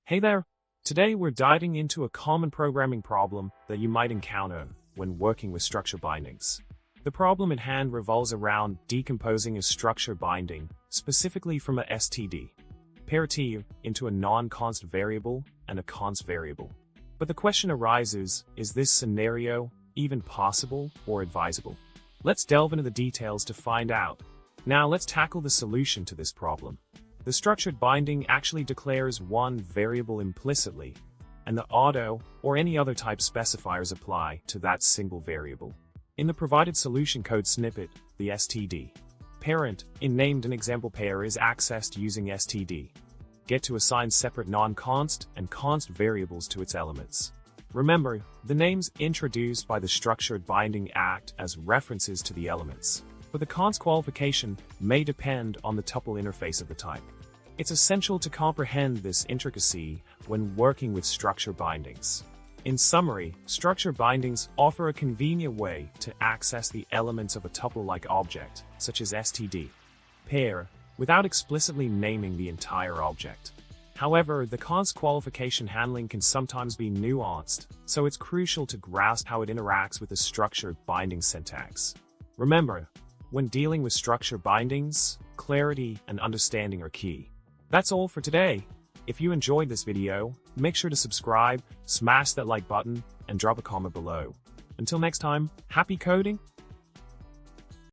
Hey there! Today we're diving into a common programming problem that you might encounter when working with structure bindings. The problem at hand revolves around decomposing a structure binding, specifically from a std-pair into a non-const variable and a const variable. But the question arises, is this scenario even possible or advisable? Let's delve into the details to find out. Now let's tackle the solution to this problem. The structured binding actually declares one variable implicitly, and the auto or any other type specifiers apply to that single variable. In the provided solution code snippet, the std parent in named and example pair is accessed using std get to assign separate non-const and const variables to its elements. Remember, the names introduced by the structured binding act as references to the elements, but the const qualification may depend on the tuple interface of the type. It's essential to comprehend this intricacy when working with structure bindings. In summary, structure bindings offer a convenient way to access the elements of a tuple-like object, such as std-pair, without explicitly naming the entire object. However, the const qualification handling can sometimes be nuanced, so it's crucial to grasp how it interacts with the structured binding syntax. Remember, when dealing with structure bindings, clarity and understanding are key. That's all for today. If you enjoyed this video, make sure to subscribe, smash that like button, and drop a comment below. Until next time, happy coding!